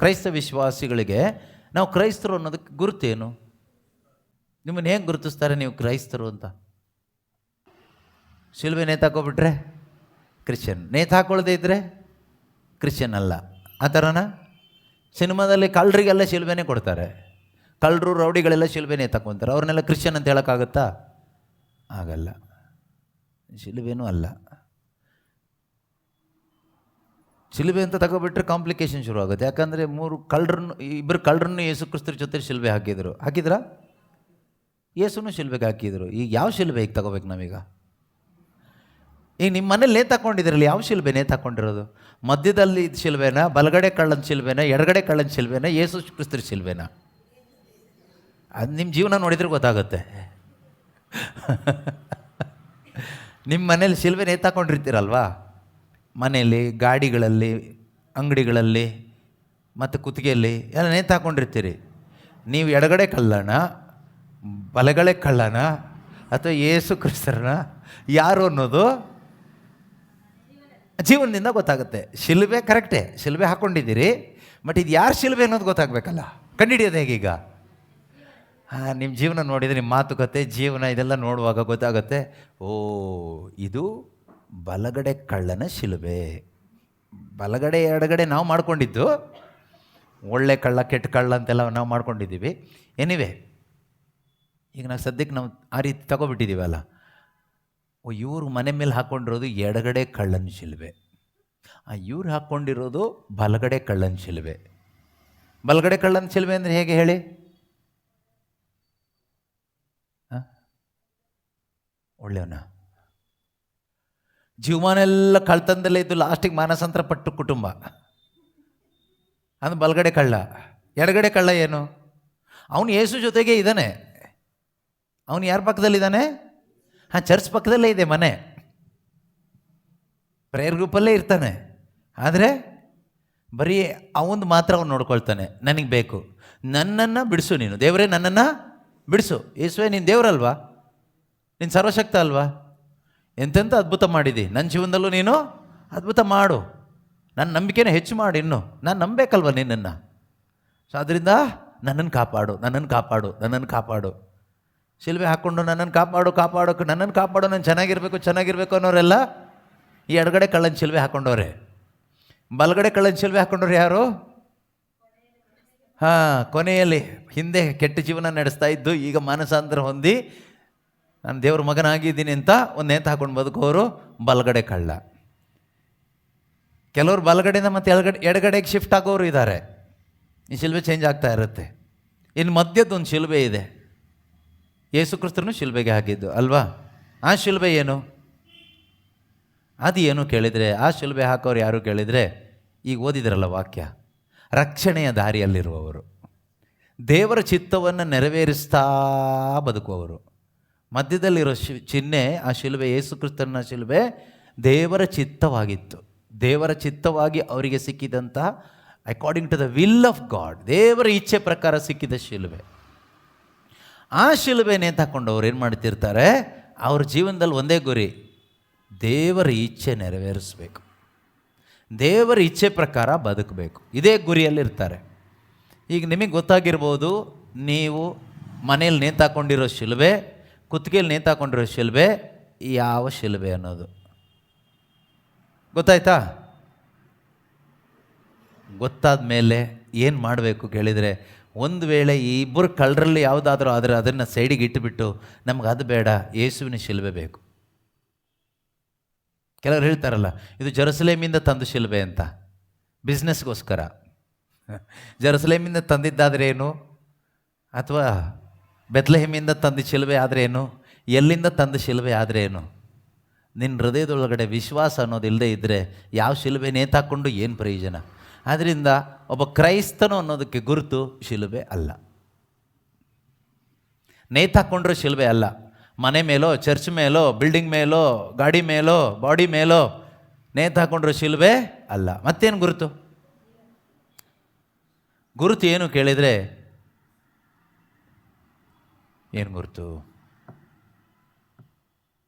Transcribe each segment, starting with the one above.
ಕ್ರೈಸ್ತ ವಿಶ್ವಾಸಿಗಳಿಗೆ ನಾವು ಕ್ರೈಸ್ತರು ಅನ್ನೋದಕ್ಕೆ ಗುರುತೇನು? ನಿಮ್ಮನ್ನು ಹೇಗೆ ಗುರುತಿಸ್ತಾರೆ ನೀವು ಕ್ರೈಸ್ತರು ಅಂತ? ಶಿಲ್ಬೆ ನೇತಾಕೋಬಿಟ್ರೆ ಕ್ರಿಶ್ಚಿಯನ್, ನೇತಾಕೊಳ್ಳದೆ ಇದ್ದರೆ ಕ್ರಿಶ್ಚಿಯನ್ ಅಲ್ಲ, ಆ ಥರನ? ಸಿನಿಮಾದಲ್ಲಿ ಕಳ್ಳರಿಗೆಲ್ಲ ಶಿಲ್ಬೆನೇ ಕೊಡ್ತಾರೆ, ಕಳ್ಳರು ರೌಡಿಗಳೆಲ್ಲ ಶಿಲ್ಬೆ ನೇತಾಕೊಂತಾರೆ, ಅವ್ರನ್ನೆಲ್ಲ ಕ್ರಿಶ್ಚಿಯನ್ ಅಂತ ಹೇಳೋಕ್ಕಾಗತ್ತಾ? ಆಗಲ್ಲ. ಶಿಲುಬೆನೂ ಅಲ್ಲ. ಶಿಲುಬೆ ಅಂತ ತಗೊಬಿಟ್ರೆ ಕಾಂಪ್ಲಿಕೇಶನ್ ಶುರು ಆಗುತ್ತೆ. ಯಾಕಂದರೆ ಇಬ್ಬರು ಕಳ್ಳರನ್ನು ಯೇಸು ಕ್ರಿಸ್ತರ ಜೊತೆ ಶಿಲ್ಬೆ ಹಾಕಿದ್ರಾ? ಯೇಸುನು ಶಿಲ್ಬೆಗೆ ಹಾಕಿದ್ರು. ಈಗ ಯಾವ ಶಿಲ್ಬೆ ಈಗ ತಗೋಬೇಕು ನಾವೀಗ? ಈಗ ನಿಮ್ಮ ಮನೇಲಿ ನೇತಾಕೊಂಡಿದ್ರಲ್ಲಿ ಯಾವ ಶಿಲ್ಬೆ ನೇತಾಕೊಂಡಿರೋದು? ಮಧ್ಯದಲ್ಲಿ ಶಿಲ್ಬೆನಾ, ಬಲಗಡೆ ಕಳ್ಳನ ಶಿಲ್ಬೆನಾ, ಎಡಗಡೆ ಕಳ್ಳನ ಶಿಲ್ಬೆನಾ, ಯೇಸು ಕ್ರಿಸ್ತರ ಶಿಲ್ಬೆನಾ? ಅದು ನಿಮ್ಮ ಜೀವನ ನೋಡಿದರೆ ಗೊತ್ತಾಗುತ್ತೆ. ನಿಮ್ಮ ಮನೇಲಿ ಶಿಲ್ಬೆ ನೇತಾಕೊಂಡಿರ್ತೀರಲ್ವಾ, ಮನೆಯಲ್ಲಿ, ಗಾಡಿಗಳಲ್ಲಿ, ಅಂಗಡಿಗಳಲ್ಲಿ ಮತ್ತು ಕುತ್ತಿಗೆಯಲ್ಲಿ ಎಲ್ಲ ನೇತಾಕೊಂಡಿರ್ತೀರಿ. ನೀವು ಎಡಗಡೆ ಕಳ್ಳನ, ಬಲಗಡೆ ಕಳ್ಳನ ಅಥವಾ ಯೇಸು ಕ್ರಿಸ್ತರನ ಯಾರು ಅನ್ನೋದು ಜೀವನದಿಂದ ಗೊತ್ತಾಗುತ್ತೆ. ಶಿಲ್ಬೆ ಕರೆಕ್ಟೇ, ಶಿಲ್ಬೆ ಹಾಕ್ಕೊಂಡಿದ್ದೀರಿ, ಬಟ್ ಇದು ಯಾರು ಶಿಲ್ಬೆ ಅನ್ನೋದು ಗೊತ್ತಾಗಬೇಕಲ್ಲ. ಕಂಡುಹಿಡಿಯೋದು ಹೇಗೀಗ? ನಿಮ್ಮ ಜೀವನ ನೋಡಿದರೆ, ನಿಮ್ಮ ಮಾತುಕತೆ, ಜೀವನ ಇದೆಲ್ಲ ನೋಡುವಾಗ ಗೊತ್ತಾಗುತ್ತೆ. ಓ, ಇದು ಬಲಗಡೆ ಕಳ್ಳನ ಶಿಲುಬೆ. ಬಲಗಡೆ ಎಡಗಡೆ ನಾವು ಮಾಡ್ಕೊಂಡಿದ್ದು, ಒಳ್ಳೆ ಕಳ್ಳ ಕೆಟ್ಟ ಕಳ್ಳ ಅಂತೆಲ್ಲ ನಾವು ಮಾಡ್ಕೊಂಡಿದ್ದೀವಿ. ಎನಿವೆ, ಈಗ ನಾವು ಸದ್ಯಕ್ಕೆ ನಾವು ಆ ರೀತಿ ತಗೊಬಿಟ್ಟಿದ್ದೀವಲ್ಲ. ಓ, ಇವ್ರು ಮನೆ ಮೇಲೆ ಹಾಕ್ಕೊಂಡಿರೋದು ಎಡಗಡೆ ಕಳ್ಳನ ಶಿಲುಬೆ, ಇವ್ರು ಹಾಕ್ಕೊಂಡಿರೋದು ಬಲಗಡೆ ಕಳ್ಳನ ಶಿಲುಬೆ. ಬಲಗಡೆ ಕಳ್ಳನ ಶಿಲುಬೆ ಅಂದರೆ ಹೇಗೆ ಹೇಳಿ? ಒಳ್ಳೆಯವನ ಜೀವಮಾನೆಲ್ಲ ಕಳ್ತನದಲ್ಲೇ ಇದ್ದು ಲಾಸ್ಟಿಗೆ ಮಾನಸಾಂತರ ಪಟ್ಟು ಕುಟುಂಬ, ಅದು ಬಲಗಡೆ ಕಳ್ಳ. ಎಡಗಡೆ ಕಳ್ಳ ಏನು? ಅವನು ಯೇಸು ಜೊತೆಗೆ ಇದ್ದಾನೆ. ಅವನು ಯಾರ ಪಕ್ಕದಲ್ಲಿದ್ದಾನೆ? ಚರ್ಚ್ ಪಕ್ಕದಲ್ಲೇ ಇದೆ ಮನೆ, ಪ್ರೇಯರ್ ಗ್ರೂಪಲ್ಲೇ ಇರ್ತಾನೆ. ಆದರೆ ಬರೀ ಅವನು ಮಾತ್ರ ಅವನು ನೋಡ್ಕೊಳ್ತಾನೆ. ನನಗೆ ಬೇಕು, ನನ್ನನ್ನು ಬಿಡಿಸು ನೀನು ದೇವರೇ, ನನ್ನನ್ನು ಬಿಡಿಸು. ಯೇಸುವೇ, ನೀನು ದೇವರಲ್ವಾ? ನೀನು ಸರ್ವಶಕ್ತ ಅಲ್ವಾ? ಎಂತೆಂಥ ಅದ್ಭುತ ಮಾಡಿದಿ, ನನ್ನ ಜೀವನದಲ್ಲೂ ನೀನು ಅದ್ಭುತ ಮಾಡು, ನನ್ನ ನಂಬಿಕೆನ ಹೆಚ್ಚು ಮಾಡು, ಇನ್ನು ನಾನು ನಂಬೇಕಲ್ವ ನಿನ್ನನ್ನು. ಸೊ ಅದರಿಂದ ನನ್ನನ್ನು ಕಾಪಾಡು, ನನ್ನನ್ನು ಕಾಪಾಡು, ನನ್ನನ್ನು ಕಾಪಾಡು. ಶಿಲ್ಬೆ ಹಾಕ್ಕೊಂಡು ನನ್ನನ್ನು ಕಾಪಾಡು, ನನ್ನನ್ನು ಕಾಪಾಡು, ನಾನು ಚೆನ್ನಾಗಿರ್ಬೇಕು ಅನ್ನೋರೆಲ್ಲ ಈ ಎಡಗಡೆ ಕಳ್ಳನ ಶಿಲ್ಬೆ ಹಾಕ್ಕೊಂಡವ್ರೆ. ಬಲಗಡೆ ಕಳ್ಳನ ಶಿಲ್ಬೆ ಹಾಕ್ಕೊಂಡವ್ರು ಯಾರು? ಕೊನೆಯಲ್ಲಿ ಹಿಂದೆ ಕೆಟ್ಟ ಜೀವನ ನಡೆಸ್ತಾ ಇದ್ದು, ಈಗ ಮಾನಸಾಂತರ ಹೊಂದಿ ನಾನು ದೇವ್ರ ಮಗನಾಗಿದ್ದೀನಿ ಅಂತ ಒಂದು ನೇತು ಹಾಕೊಂಡು ಬದುಕೋರು ಬಲಗಡೆ ಕಳ್ಳ. ಕೆಲವರು ಬಲಗಡೆಯಿಂದ ಮತ್ತು ಎಡಗಡೆಗೆ ಶಿಫ್ಟ್ ಆಗೋರು ಇದ್ದಾರೆ. ಈ ಶಿಲ್ಬೆ ಚೇಂಜ್ ಆಗ್ತಾ ಇರುತ್ತೆ. ಇನ್ನು ಮಧ್ಯದೊಂದು ಶಿಲ್ಬೆ ಇದೆ, ಯೇಸು ಕ್ರಿಸ್ತನು ಶಿಲ್ಬೆಗೆ ಹಾಕಿದ್ದು ಅಲ್ವಾ? ಆ ಶಿಲ್ಬೆ ಏನು? ಅದು ಏನು ಕೇಳಿದರೆ, ಆ ಶಿಲ್ಬೆ ಹಾಕೋರು ಯಾರು ಕೇಳಿದರೆ, ಈಗ ಓದಿದ್ರಲ್ಲ ವಾಕ್ಯ, ರಕ್ಷಣೆಯ ದಾರಿಯಲ್ಲಿರುವವರು, ದೇವರ ಚಿತ್ತವನ್ನು ನೆರವೇರಿಸ್ತಾ ಬದುಕುವವರು. ಮಧ್ಯದಲ್ಲಿರೋ ಚಿಹ್ನೆ, ಆ ಶಿಲುಬೆ, ಯೇಸು ಕ್ರಿಸ್ತನ ಶಿಲುಬೆ ದೇವರ ಚಿತ್ತವಾಗಿತ್ತು. ದೇವರ ಚಿತ್ತವಾಗಿ ಅವರಿಗೆ ಸಿಕ್ಕಿದಂಥ, according to the will of God, ದೇವರ ಇಚ್ಛೆ ಪ್ರಕಾರ ಸಿಕ್ಕಿದ ಶಿಲುಬೆ. ಆ ಶಿಲುಬೆ ನೇತಾಕೊಂಡವ್ರು ಏನು ಮಾಡ್ತಿರ್ತಾರೆ? ಅವ್ರ ಜೀವನದಲ್ಲಿ ಒಂದೇ ಗುರಿ, ದೇವರ ಇಚ್ಛೆ ನೆರವೇರಿಸಬೇಕು, ದೇವರ ಇಚ್ಛೆ ಪ್ರಕಾರ ಬದುಕಬೇಕು. ಇದೇ ಗುರಿಯಲ್ಲಿರ್ತಾರೆ. ಈಗ ನಿಮಗೆ ಗೊತ್ತಾಗಿರ್ಬೋದು, ನೀವು ಮನೇಲಿ ನೇತಾಕೊಂಡಿರೋ ಶಿಲುಬೆ, ಕುತ್ತಿಗೆಯಲ್ಲಿ ನೇತಾಕೊಂಡಿರೋ ಶಿಲ್ಬೆ ಯಾವ ಶಿಲ್ಬೆ ಅನ್ನೋದು ಗೊತ್ತಾಯ್ತಾ? ಗೊತ್ತಾದ ಮೇಲೆ ಏನು ಮಾಡಬೇಕು ಕೇಳಿದರೆ, ಒಂದು ವೇಳೆ ಈ ಇಬ್ಬರು ಕಳ್ಳರಲ್ಲಿ ಯಾವುದಾದ್ರೂ ಆದರೆ ಅದನ್ನು ಸೈಡಿಗೆ ಇಟ್ಟುಬಿಟ್ಟು, ನಮ್ಗೆ ಅದು ಬೇಡ, ಯೇಸುವಿನ ಶಿಲ್ಬೆ ಬೇಕು. ಕೆಲವರು ಹೇಳ್ತಾರಲ್ಲ, ಇದು ಜೆರುಸಲೇಮಿಂದ ತಂದು ಶಿಲ್ಬೆ ಅಂತ, ಬಿಸ್ನೆಸ್ಗೋಸ್ಕರ. ಜೆರುಸಲೇಮಿಂದ ತಂದಿದ್ದಾದರೆ ಏನು, ಅಥವಾ ಬೆತ್ಲೆಹೇಮಿಂದ ತಂದ ಶಿಲುಬೆ ಆದರೆ ಏನು, ಎಲ್ಲಿಂದ ತಂದ ಶಿಲುಬೆ ಆದರೆ ಏನು? ನಿನ್ನ ಹೃದಯದೊಳಗಡೆ ವಿಶ್ವಾಸ ಅನ್ನೋದು ಇಲ್ಲದೆ ಇದ್ದರೆ ಯಾವ ಶಿಲುಬೆ ನೇತಾಕೊಂಡು ಏನು ಪ್ರಯೋಜನ? ಆದ್ದರಿಂದ ಒಬ್ಬ ಕ್ರೈಸ್ತನು ಅನ್ನೋದಕ್ಕೆ ಗುರುತು ಶಿಲುಬೆ ಅಲ್ಲ, ನೇತಾಕೊಂಡ್ರೆ ಶಿಲುಬೆ ಅಲ್ಲ. ಮನೆ ಮೇಲೋ, ಚರ್ಚ್ ಮೇಲೋ, ಬಿಲ್ಡಿಂಗ್ ಮೇಲೋ, ಗಾಡಿ ಮೇಲೋ, ಬಾಡಿ ಮೇಲೋ ನೇತಾಕೊಂಡ್ರೆ ಶಿಲುಬೆ ಅಲ್ಲ. ಮತ್ತೇನು ಗುರುತು? ಗುರುತು ಏನು ಕೇಳಿದರೆ, ಏನು ಗುರುತು?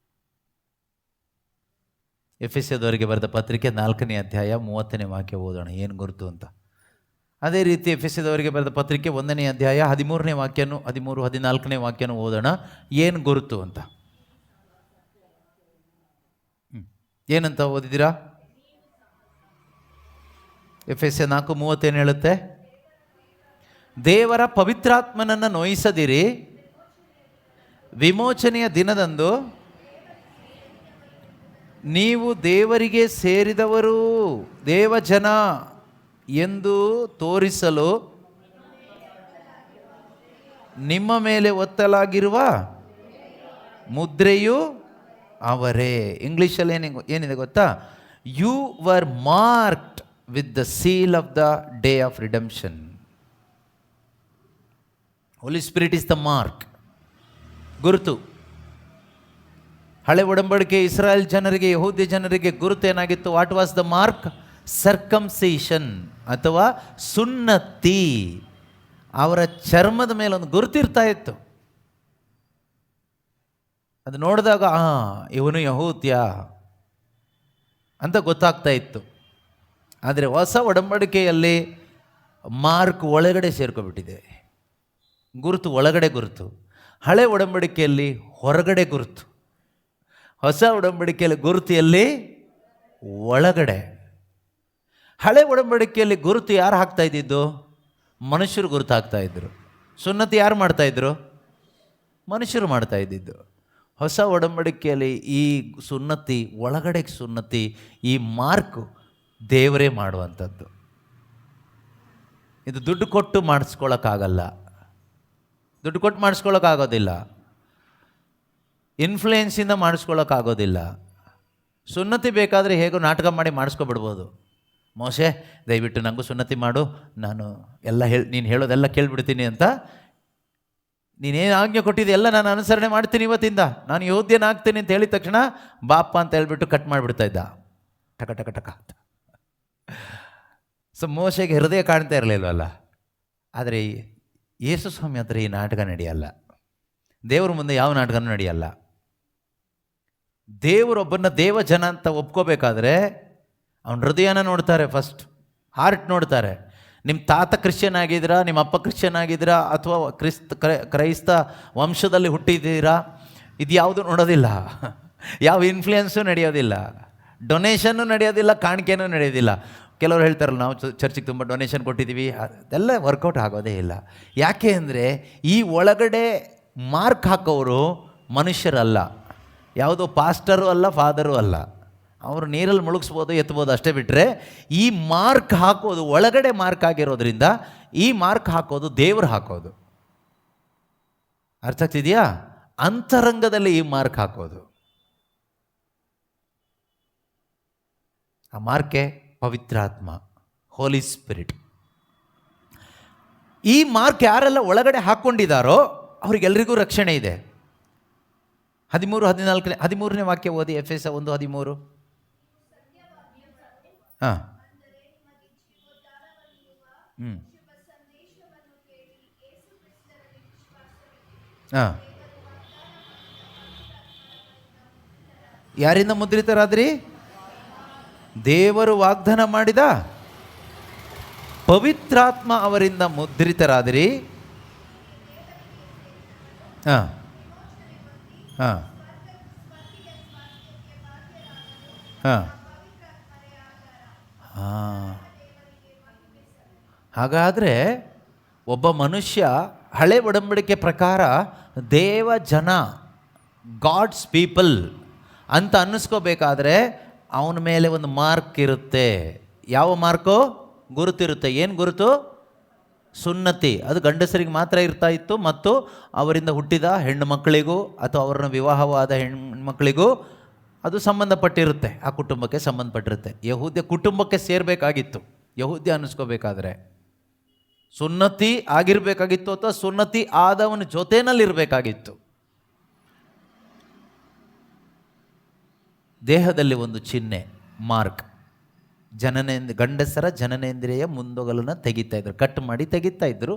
ಎಫೆಸದವರಿಗೆ ಬರೆದ ಪತ್ರಿಕೆ 4ನೇ ಅಧ್ಯಾಯ 30ನೇ ವಾಕ್ಯ ಓದೋಣ. ಏನು ಗುರುತು ಅಂತ? ಅದೇ ರೀತಿ ಎಫೆಸದವರಿಗೆ ಬರೆದ ಪತ್ರಿಕೆ 1ನೇ ಅಧ್ಯಾಯ 13ನೇ ವಾಕ್ಯನೂ 13-14ನೇ ವಾಕ್ಯನೂ ಓದೋಣ. ಏನು ಗುರುತು ಅಂತ ಏನಂತ ಓದಿದ್ದೀರಾ? ಎಫೆಸ 4:30 ಏನು ಹೇಳುತ್ತೆ? ದೇವರ ಪವಿತ್ರಾತ್ಮನನ್ನು ನೋಯಿಸದಿರಿ, ವಿಮೋಚನೆಯ ದಿನದಂದು ನೀವು ದೇವರಿಗೆ ಸೇರಿದವರು, ದೇವಜನ ಎಂದು ತೋರಿಸಲು ನಿಮ್ಮ ಮೇಲೆ ಒತ್ತಲಾಗಿರುವ ಮುದ್ರೆಯು ಅವರೇ. ಇಂಗ್ಲೀಷಲ್ಲಿ ಏನಿದೆ ಗೊತ್ತಾ? You were marked with the seal of the day of redemption. Holy spirit is the mark, ಗುರುತು. ಹಳೆ ಒಡಂಬಡಿಕೆ ಇಸ್ರಾಯೇಲ್ ಜನರಿಗೆ, ಯಹೂದ್ಯ ಜನರಿಗೆ ಗುರುತು ಏನಾಗಿತ್ತು? What was the mark? Circumcision ಅಥವಾ ಸುನ್ನತಿ. ಅವರ ಚರ್ಮದ ಮೇಲೆ ಒಂದು ಗುರುತಿರ್ತಾ ಇತ್ತು. ಅದು ನೋಡಿದಾಗ ಇವನು ಯಹೂದ್ಯ ಅಂತ ಗೊತ್ತಾಗ್ತಾ ಇತ್ತು. ಆದರೆ ಹೊಸ ಒಡಂಬಡಿಕೆಯಲ್ಲಿ ಮಾರ್ಕ್ ಒಳಗಡೆ ಸೇರ್ಕೊಬಿಟ್ಟಿದೆ. ಗುರುತು ಒಳಗಡೆ ಗುರುತು. ಹಳೆ ಒಡಂಬಡಿಕೆಯಲ್ಲಿ ಹೊರಗಡೆ ಗುರುತು. ಹೊಸ ಒಡಂಬಡಿಕೆಯಲ್ಲಿ ಗುರುತಿಯಲ್ಲಿ ಒಳಗಡೆ. ಹಳೆ ಒಡಂಬಡಿಕೆಯಲ್ಲಿ ಗುರುತು ಯಾರು ಹಾಕ್ತಾ ಇದ್ದಿದ್ದು? ಮನುಷ್ಯರು ಗುರುತು ಹಾಕ್ತಾ ಇದ್ದರು. ಸುನ್ನತಿ ಯಾರು ಮಾಡ್ತಾಯಿದ್ರು? ಮನುಷ್ಯರು ಮಾಡ್ತಾ ಇದ್ದಿದ್ದು. ಹೊಸ ಒಡಂಬಡಿಕೆಯಲ್ಲಿ ಈ ಸುನ್ನತಿ, ಒಳಗಡೆ ಸುನ್ನತಿ, ಈ ಮಾರ್ಕು ದೇವರೇ ಮಾಡುವಂಥದ್ದು. ಇದು ದುಡ್ಡು ಕೊಟ್ಟು ಮಾಡಿಸ್ಕೊಳ್ಳೋಕ್ಕಾಗಲ್ಲ, ದುಡ್ಡು ಕೊಟ್ಟು ಮಾಡಿಸ್ಕೊಳ್ಳೋಕ್ಕಾಗೋದಿಲ್ಲ, ಇನ್ಫ್ಲೂಯೆನ್ಸಿಂದ ಮಾಡಿಸ್ಕೊಳ್ಳೋಕ್ಕಾಗೋದಿಲ್ಲ. ಸುನ್ನತಿ ಬೇಕಾದರೆ ಹೇಗೋ ನಾಟಕ ಮಾಡಿ ಮಾಡಿಸ್ಕೊಬಿಡ್ಬೋದು. ಮೋಶೆ ದಯವಿಟ್ಟು ನನಗೂ ಸುನ್ನತಿ ಮಾಡು, ನಾನು ಎಲ್ಲ ನೀನು ಹೇಳೋದೆಲ್ಲ ಕೇಳಿಬಿಡ್ತೀನಿ ಅಂತ. ನೀನೇನು ಆಜ್ಞೆ ಕೊಟ್ಟಿದ್ದೆ ಎಲ್ಲ ನಾನು ಅನುಸರಣೆ ಮಾಡ್ತೀನಿ, ಇವತ್ತಿಂದ ನಾನು ಯಹೂದ್ಯನಾಗ್ತೀನಿ ಅಂತ ಹೇಳಿದ ತಕ್ಷಣ ಬಾಪ ಅಂತ ಹೇಳ್ಬಿಟ್ಟು ಕಟ್ ಮಾಡಿಬಿಡ್ತಾ ಇದ್ದ, ಟಕ ಟಕ ಟಕ ಅಂತ. ಸೊ ಮೋಶೆಗೆ ಹೃದಯ ಕಾಣ್ತಾ ಇರಲಿಲ್ವಲ್ಲ. ಆದರೆ ಯೇಸು ಸ್ವಾಮಿ ಹತ್ರ ಈ ನಾಟಕ ನಡೆಯಲ್ಲ. ದೇವ್ರ ಮುಂದೆ ಯಾವ ನಾಟಕನೂ ನಡೆಯಲ್ಲ. ದೇವರೊಬ್ಬನ ದೇವಜನ ಅಂತ ಒಪ್ಕೋಬೇಕಾದ್ರೆ ಅವನ ಹೃದಯನ ನೋಡ್ತಾರೆ, ಫಸ್ಟ್ ಹಾರ್ಟ್ ನೋಡ್ತಾರೆ. ನಿಮ್ಮ ತಾತ ಕ್ರಿಶ್ಚಿಯನ್ ಆಗಿದ್ದೀರಾ, ನಿಮ್ಮ ಅಪ್ಪ ಕ್ರಿಶ್ಚಿಯನ್ ಆಗಿದ್ದೀರಾ, ಅಥವಾ ಕ್ರೈಸ್ತ ವಂಶದಲ್ಲಿ ಹುಟ್ಟಿದ್ದೀರಾ, ಇದು ಯಾವುದು ನೋಡೋದಿಲ್ಲ. ಯಾವ ಇನ್ಫ್ಲೂಯೆನ್ಸು ನಡೆಯೋದಿಲ್ಲ, ಡೊನೇಷನ್ನು ನಡೆಯೋದಿಲ್ಲ, ಕಾಣಿಕೆನೂ ನಡೆಯೋದಿಲ್ಲ. ಕೆಲವರು ಹೇಳ್ತಾರಲ್ಲ, ನಾವು ಚರ್ಚಿಗೆ ತುಂಬ ಡೊನೇಷನ್ ಕೊಟ್ಟಿದ್ದೀವಿ, ಅದೆಲ್ಲ ವರ್ಕೌಟ್ ಆಗೋದೇ ಇಲ್ಲ. ಯಾಕೆ ಅಂದರೆ ಈ ಒಳಗಡೆ ಮಾರ್ಕ್ ಹಾಕೋರು ಮನುಷ್ಯರಲ್ಲ, ಯಾವುದೋ ಪಾಸ್ಟರು ಅಲ್ಲ, ಫಾದರು ಅಲ್ಲ. ಅವರು ನೀರಲ್ಲಿ ಮುಳುಗಿಸ್ಬೋದು, ಎತ್ಬೋದು, ಅಷ್ಟೇ ಬಿಟ್ಟರೆ ಈ ಮಾರ್ಕ್ ಹಾಕೋದು ಒಳಗಡೆ ಮಾರ್ಕ್ ಆಗಿರೋದ್ರಿಂದ ಈ ಮಾರ್ಕ್ ಹಾಕೋದು ದೇವರು ಹಾಕೋದು. ಅರ್ಥ ಆಗ್ತಿದೆಯಾ? ಅಂತರಂಗದಲ್ಲಿ ಈ ಮಾರ್ಕ್ ಹಾಕೋದು. ಆ ಮಾರ್ಕೆ ಪವಿತ್ರಾತ್ಮ, ಹೋಲಿ ಸ್ಪಿರಿಟ್. ಈ ಮಾರ್ಕ್ ಯಾರೆಲ್ಲ ಒಳಗಡೆ ಹಾಕ್ಕೊಂಡಿದ್ದಾರೋ ಅವ್ರಿಗೆಲ್ರಿಗೂ ರಕ್ಷಣೆ ಇದೆ. 13-14ನೇ ವಾಕ್ಯ ಓದಿ. ಎಫೆಸ 1:13. ಹಾಂ ಹಾಂ ಯಾರಿಂದ ಮುದ್ರಿತರಾದ್ರಿ? ದೇವರು ವಾಗ್ದಾನ ಮಾಡಿದ ಪವಿತ್ರಾತ್ಮ ಅವರಿಂದ ಮುದ್ರಿತರಾದಿರಿ. ಹಾಂ ಹಾಂ ಹಾಂ ಹಾಂ ಹಾಗಾದರೆ ಒಬ್ಬ ಮನುಷ್ಯ ಹಳೆ ಒಡಂಬಡಿಕೆ ಪ್ರಕಾರ ದೇವ ಜನ, ಗಾಡ್ಸ್ ಪೀಪಲ್ ಅಂತ ಅನ್ನಿಸ್ಕೋಬೇಕಾದ್ರೆ ಅವನ ಮೇಲೆ ಒಂದು ಮಾರ್ಕ್ ಇರುತ್ತೆ. ಯಾವ ಮಾರ್ಕು? ಗುರುತಿರುತ್ತೆ. ಏನು ಗುರುತು? ಸುನ್ನತಿ. ಅದು ಗಂಡಸರಿಗೆ ಮಾತ್ರ ಇರ್ತಾ ಇತ್ತು, ಮತ್ತು ಅವರಿಂದ ಹುಟ್ಟಿದ ಹೆಣ್ಣು ಮಕ್ಕಳಿಗೂ ಅಥವಾ ಅವರನ್ನ ವಿವಾಹವಾದ ಹೆಣ್ಮಕ್ಕಳಿಗೂ ಅದು ಸಂಬಂಧಪಟ್ಟಿರುತ್ತೆ, ಆ ಕುಟುಂಬಕ್ಕೆ ಸಂಬಂಧಪಟ್ಟಿರುತ್ತೆ. ಯಹೂದ್ಯ ಕುಟುಂಬಕ್ಕೆ ಸೇರಬೇಕಾಗಿತ್ತು ಯಹೂದ್ಯ ಅನ್ನಿಸ್ಕೋಬೇಕಾದ್ರೆ. ಸುನ್ನತಿ ಆಗಿರಬೇಕಾಗಿತ್ತು ಅಥವಾ ಸುನ್ನತಿ ಆದವನ ಜೊತೆನಲ್ಲಿರಬೇಕಾಗಿತ್ತು. ದೇಹದಲ್ಲಿ ಒಂದು ಚಿಹ್ನೆ, ಮಾರ್ಕ್. ಗಂಡಸರ ಜನನೇಂದ್ರಿಯ ಮುಂದೊಗಲನ್ನು ತೆಗಿತಾ ಇದ್ರು, ಕಟ್ ಮಾಡಿ ತೆಗಿತಾ ಇದ್ರು.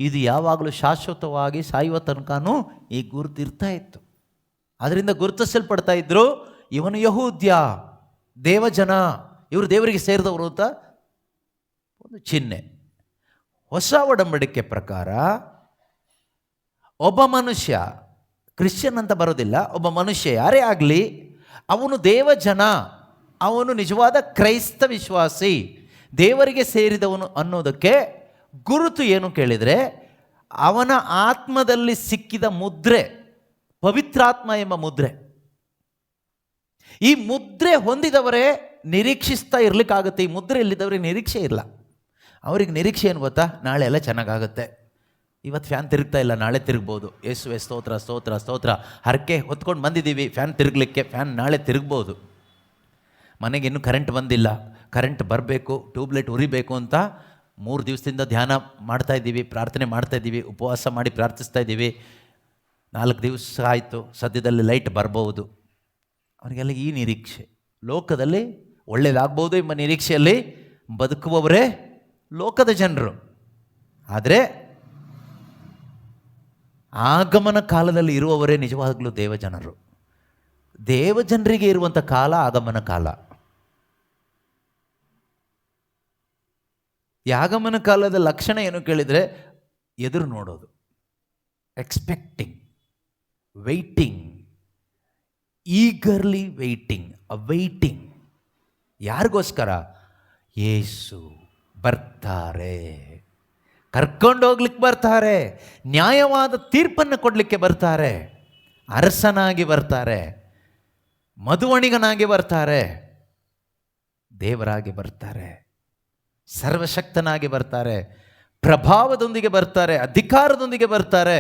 ಇದು ಯಾವಾಗಲೂ ಶಾಶ್ವತವಾಗಿ ಸಾಯುವ ತನಕನೂ ಈ ಗುರುತಿರ್ತಾ ಇತ್ತು. ಅದರಿಂದ ಗುರುತಿಸಲ್ಪಡ್ತಾ ಇದ್ರು, ಇವನು ಯಹೂದ್ಯ, ದೇವಜನ, ಇವರು ದೇವರಿಗೆ ಸೇರಿದವರು ಅಂತ ಒಂದು ಚಿಹ್ನೆ. ಹೊಸ ಒಡಂಬಡಿಕೆ ಪ್ರಕಾರ ಒಬ್ಬ ಮನುಷ್ಯ, ಕ್ರಿಶ್ಚಿಯನ್ ಅಂತ ಬರೋದಿಲ್ಲ, ಒಬ್ಬ ಮನುಷ್ಯ ಯಾರೇ ಆಗಲಿ, ಅವನು ದೇವಜನ, ಅವನು ನಿಜವಾದ ಕ್ರೈಸ್ತ ವಿಶ್ವಾಸಿ, ದೇವರಿಗೆ ಸೇರಿದವನು ಅನ್ನೋದಕ್ಕೆ ಗುರುತು ಏನು ಕೇಳಿದರೆ, ಅವನ ಆತ್ಮದಲ್ಲಿ ಸಿಕ್ಕಿದ ಮುದ್ರೆ, ಪವಿತ್ರಾತ್ಮ ಎಂಬ ಮುದ್ರೆ. ಈ ಮುದ್ರೆ ಹೊಂದಿದವರೇ ನಿರೀಕ್ಷಿಸ್ತಾ ಇರಲಿಕ್ಕಾಗುತ್ತೆ. ಈ ಮುದ್ರೆ ಇಲ್ಲಿದ್ದವ್ರಿಗೆ ನಿರೀಕ್ಷೆ ಇಲ್ಲ. ಅವ್ರಿಗೆ ನಿರೀಕ್ಷೆ ಏನು ಗೊತ್ತಾ? ನಾಳೆ ಎಲ್ಲ ಚೆನ್ನಾಗಾಗುತ್ತೆ, ಇವತ್ತು ಫ್ಯಾನ್ ತಿರುಗ್ತಾ ಇಲ್ಲ, ನಾಳೆ ತಿರುಗ್ಬೋದು, ಯೇಸುವೆ ಸ್ತೋತ್ರ ಸ್ತೋತ್ರ ಸ್ತೋತ್ರ, ಹರಕೆ ಹೊತ್ಕೊಂಡು ಬಂದಿದ್ದೀವಿ ಫ್ಯಾನ್ ತಿರುಗಲಿಕ್ಕೆ, ಫ್ಯಾನ್ ನಾಳೆ ತಿರುಗ್ಬೋದು. ಮನೆಗೆ ಇನ್ನೂ ಕರೆಂಟ್ ಬಂದಿಲ್ಲ, ಕರೆಂಟ್ ಬರಬೇಕು, ಟ್ಯೂಬ್ಲೈಟ್ ಉರಿಬೇಕು ಅಂತ 3 ದಿವಸದಿಂದ ಧ್ಯಾನ ಮಾಡ್ತಾಯಿದ್ದೀವಿ, ಪ್ರಾರ್ಥನೆ ಮಾಡ್ತಾಯಿದ್ದೀವಿ, ಉಪವಾಸ ಮಾಡಿ ಪ್ರಾರ್ಥಿಸ್ತಾ ಇದ್ದೀವಿ, 4 ದಿವಸ ಆಯಿತು, ಸದ್ಯದಲ್ಲಿ ಲೈಟ್ ಬರ್ಬೋದು. ಅವರಿಗೆಲ್ಲ ಈ ನಿರೀಕ್ಷೆ, ಲೋಕದಲ್ಲಿ ಒಳ್ಳೆಯದಾಗ್ಬೋದು ಎಂಬ ನಿರೀಕ್ಷೆಯಲ್ಲಿ ಬದುಕುವವರೇ ಲೋಕದ ಜನರು. ಆದರೆ ಆಗಮನ ಕಾಲದಲ್ಲಿ ಇರುವವರೇ ನಿಜವಾಗಲೂ ದೇವಜನರು. ದೇವಜನರಿಗೆ ಇರುವಂಥ ಕಾಲ ಆಗಮನ ಕಾಲ. ಈ ಆಗಮನ ಕಾಲದ ಲಕ್ಷಣ ಏನು ಕೇಳಿದರೆ, ಎದುರು ನೋಡೋದು, ಎಕ್ಸ್ಪೆಕ್ಟಿಂಗ್, ವೆಯ್ಟಿಂಗ್, ಈಗರ್ಲಿ ವೆಯ್ಟಿಂಗ್. ಯಾರಿಗೋಸ್ಕರ? ಯೇಸು ಬರ್ತಾರೆ, ಕರ್ಕೊಂಡು ಹೋಗ್ಲಿಕ್ಕೆ ಬರ್ತಾರೆ, ನ್ಯಾಯವಾದ ತೀರ್ಪನ್ನು ಕೊಡಲಿಕ್ಕೆ ಬರ್ತಾರೆ, ಅರಸನಾಗಿ ಬರ್ತಾರೆ, ಮಧುವಣಿಗನಾಗಿ ಬರ್ತಾರೆ, ದೇವರಾಗಿ ಬರ್ತಾರೆ, ಸರ್ವಶಕ್ತನಾಗಿ ಬರ್ತಾರೆ, ಪ್ರಭಾವದೊಂದಿಗೆ ಬರ್ತಾರೆ, ಅಧಿಕಾರದೊಂದಿಗೆ ಬರ್ತಾರೆ.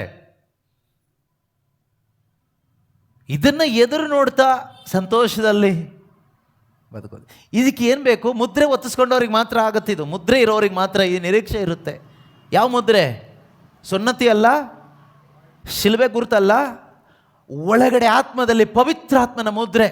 ಇದನ್ನು ಎದುರು ನೋಡ್ತಾ ಸಂತೋಷದಲ್ಲಿ ಬದುಕೋದು. ಇದಕ್ಕೆ ಏನು ಬೇಕು? ಮುದ್ರೆ ಒತ್ತಿಸ್ಕೊಂಡವ್ರಿಗೆ ಮಾತ್ರ ಆಗುತ್ತಿದ್ದು, ಮುದ್ರೆ ಇರೋರಿಗೆ ಮಾತ್ರ ಈ ನಿರೀಕ್ಷೆ ಇರುತ್ತೆ. ಯಾವ ಮುದ್ರೆ? ಸುನ್ನತಿ ಅಲ್ಲ, ಶಿಲುಬೆ ಗುರುತಲ್ಲ, ಒಳಗಡೆ ಆತ್ಮದಲ್ಲಿ ಪವಿತ್ರಾತ್ಮನ ಮುದ್ರೆ.